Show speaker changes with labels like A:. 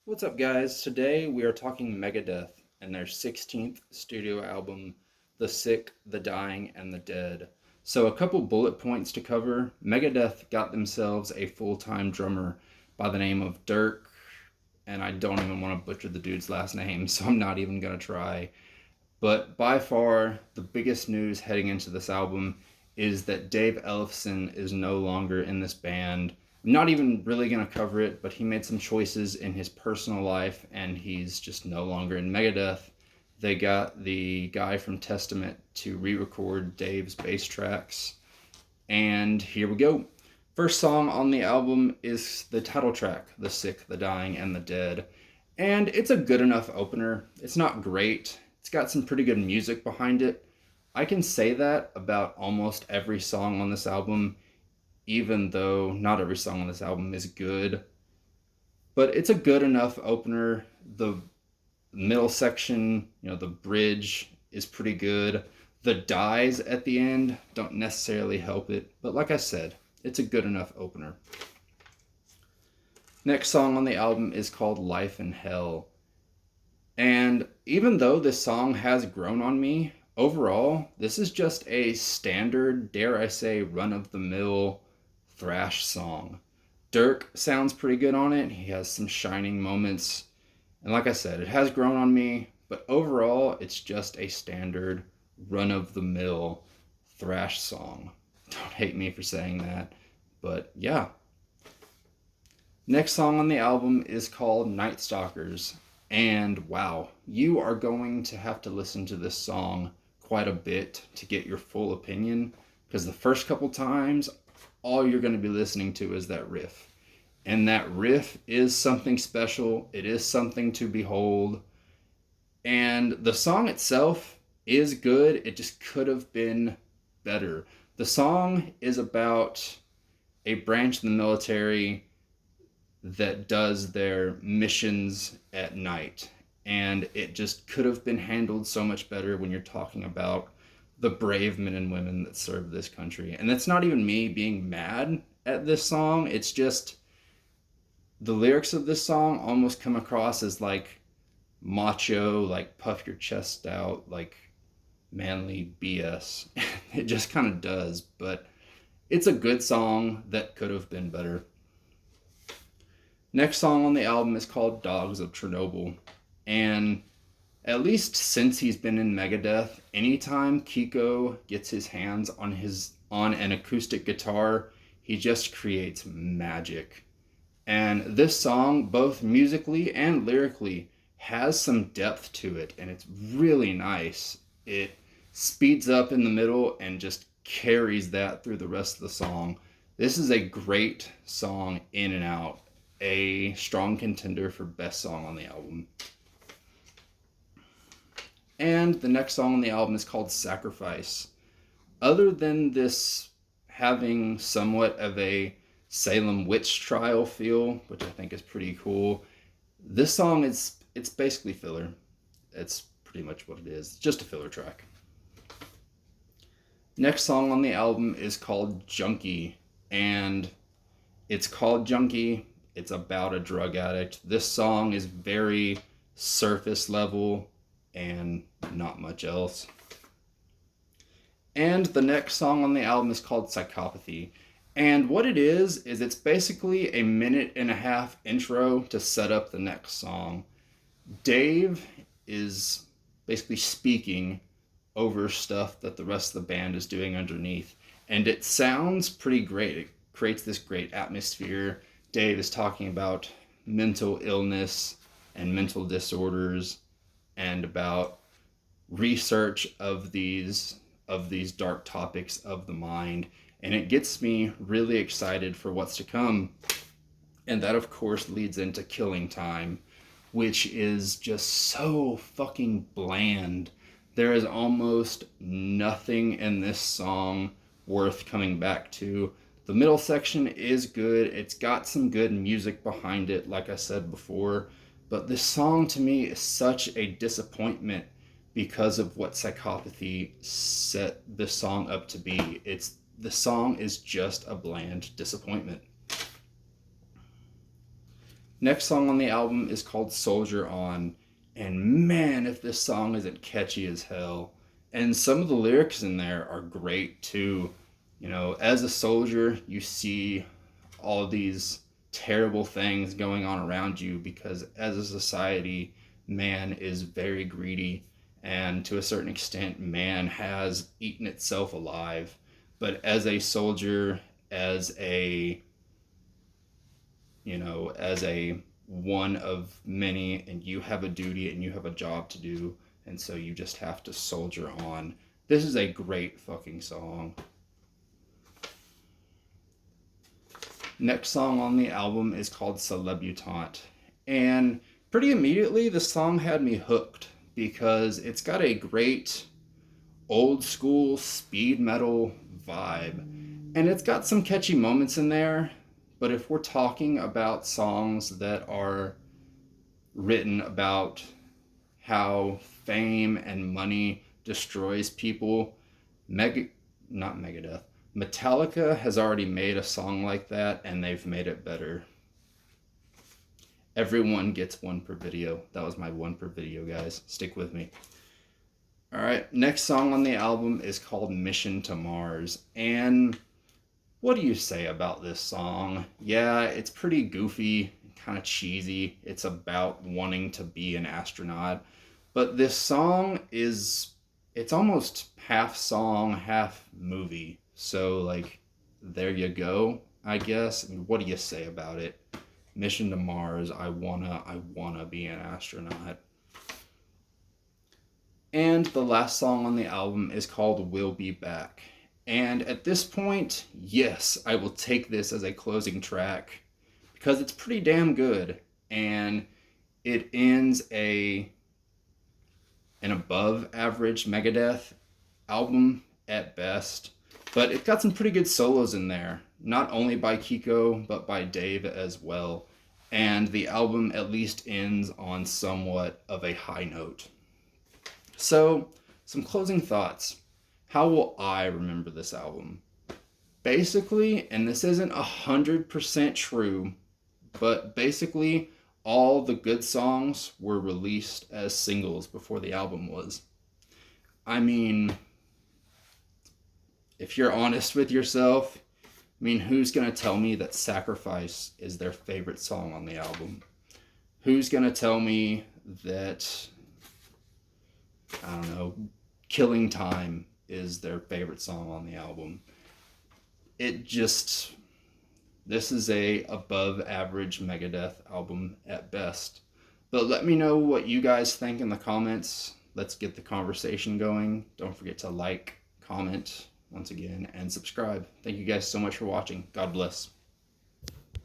A: What's up, guys? Today we are talking Megadeth and their 16th studio album, The Sick, the Dying, and the Dead. So, a couple bullet points to cover. Megadeth got themselves a full time drummer by the name of Dirk, and I don't even want to butcher the dude's last name, so I'm not even going to try. But by far, the biggest news heading into this album is that Dave Ellefson is no longer in this band. I'm not even really going to cover it, but he made some choices in his personal life and he's just no longer in Megadeth. They got the guy from Testament to re record Dave's bass tracks. And here we go. First song on the album is the title track, The Sick, the Dying, and the Dead. And it's a good enough opener. It's not great. It's got some pretty good music behind it. I can say that about almost every song on this album, even though not every song on this album is good. But it's a good enough opener. The middle section, the bridge is pretty good. The dies at the end don't necessarily help it, but like I said, it's a good enough opener. Next song on the album is called Life in Hell. And even though this song has grown on me, overall, this is just a standard, dare I say, run of the mill thrash song. Dirk sounds pretty good on it. He has some shining moments. And like I said, it has grown on me, but overall, it's just a standard run of the mill thrash song. Don't hate me for saying that, but yeah. Next song on the album is called Night Stalkers. And wow, you are going to have to listen to this song quite a bit to get your full opinion because the first couple times, all you're going to be listening to is that riff. And that riff is something special. It is something to behold. And the song itself is good. It just could have been better. The song is about a branch in the military that does their missions at night. And it just could have been handled so much better when you're talking about the brave men and women that serve this country. And that's not even me being mad at this song. It's just the lyrics of this song almost come across as like macho, like puff your chest out, like manly BS. It just kind of does, but it's a good song that could have been better. Next song on the album is called Dogs of Chernobyl. And at least since he's been in Megadeth, anytime Kiko gets his hands on an acoustic guitar, he just creates magic. And this song, both musically and lyrically, has some depth to it, and it's really nice. It speeds up in the middle and just carries that through the rest of the song. This is a great song in and out, a strong contender for best song on the album. And the next song on the album is called Sacrifice. Other than this having somewhat of a Salem witch trial feel, which I think is pretty cool, this song is it's basically filler. It's pretty much what it is. It's just a filler track. Next song on the album is called Junkie, and it's called Junkie. It's about a drug addict. This song is very surface level and not much else. And the next song on the album is called Psychopathy. And what it is it's basically a minute and a half intro to set up the next song. Dave is basically speaking over stuff that the rest of the band is doing underneath. And it sounds pretty great. It creates this great atmosphere. Dave is talking about mental illness and mental disorders and about research of these dark topics of the mind, and it gets me really excited for what's to come. And that of course leads into Killing Time, which is just so fucking bland. There is almost nothing in this song worth coming back to. The middle section is good. It's got some good music behind it, like I said before. But this song to me is such a disappointment because of what Psychopathy set this song up to be. The song is just a bland disappointment. Next song on the album is called Soldier On. And man, if this song isn't catchy as hell. And some of the lyrics in there are great too. You know, as a soldier, you see all these terrible things going on around you because as a society, man is very greedy. And to a certain extent, man has eaten itself alive. But as a soldier, as a as a one of many, and you have a duty and you have a job to do, and so you just have to soldier on. This is a great fucking song. Next song on the album is called Celebutante, and pretty immediately the song had me hooked because it's got a great old school speed metal vibe, and it's got some catchy moments in there. But if we're talking about songs that are written about how fame and money destroys people, not Megadeth, Metallica has already made a song like that, and they've made it better. Everyone gets one per video. That was my one per video, guys. Stick with me. All right, next song on the album is called Mission to Mars. And what do you say about this song? Yeah, it's pretty goofy, kind of cheesy. It's about wanting to be an astronaut. But this song it's almost half song, half movie. So, like, there you go, I guess. I mean, what do you say about it? Mission to Mars, I wanna be an astronaut. And the last song on the album is called We'll Be Back. And at this point, yes, I will take this as a closing track because it's pretty damn good. And it ends an above average Megadeth album at best. But it got some pretty good solos in there, not only by Kiko, but by Dave as well. And the album at least ends on somewhat of a high note. So, some closing thoughts. How will I remember this album? Basically, and this isn't 100% true, but basically all the good songs were released as singles before the album was. I mean, if you're honest with yourself, I mean, who's going to tell me that Sacrifice is their favorite song on the album? Who's going to tell me that, I don't know, Killing Time is their favorite song on the album? This is a above average Megadeth album at best. But let me know what you guys think in the comments. Let's get the conversation going. Don't forget to like, comment, once again, and subscribe. Thank you guys so much for watching. God bless.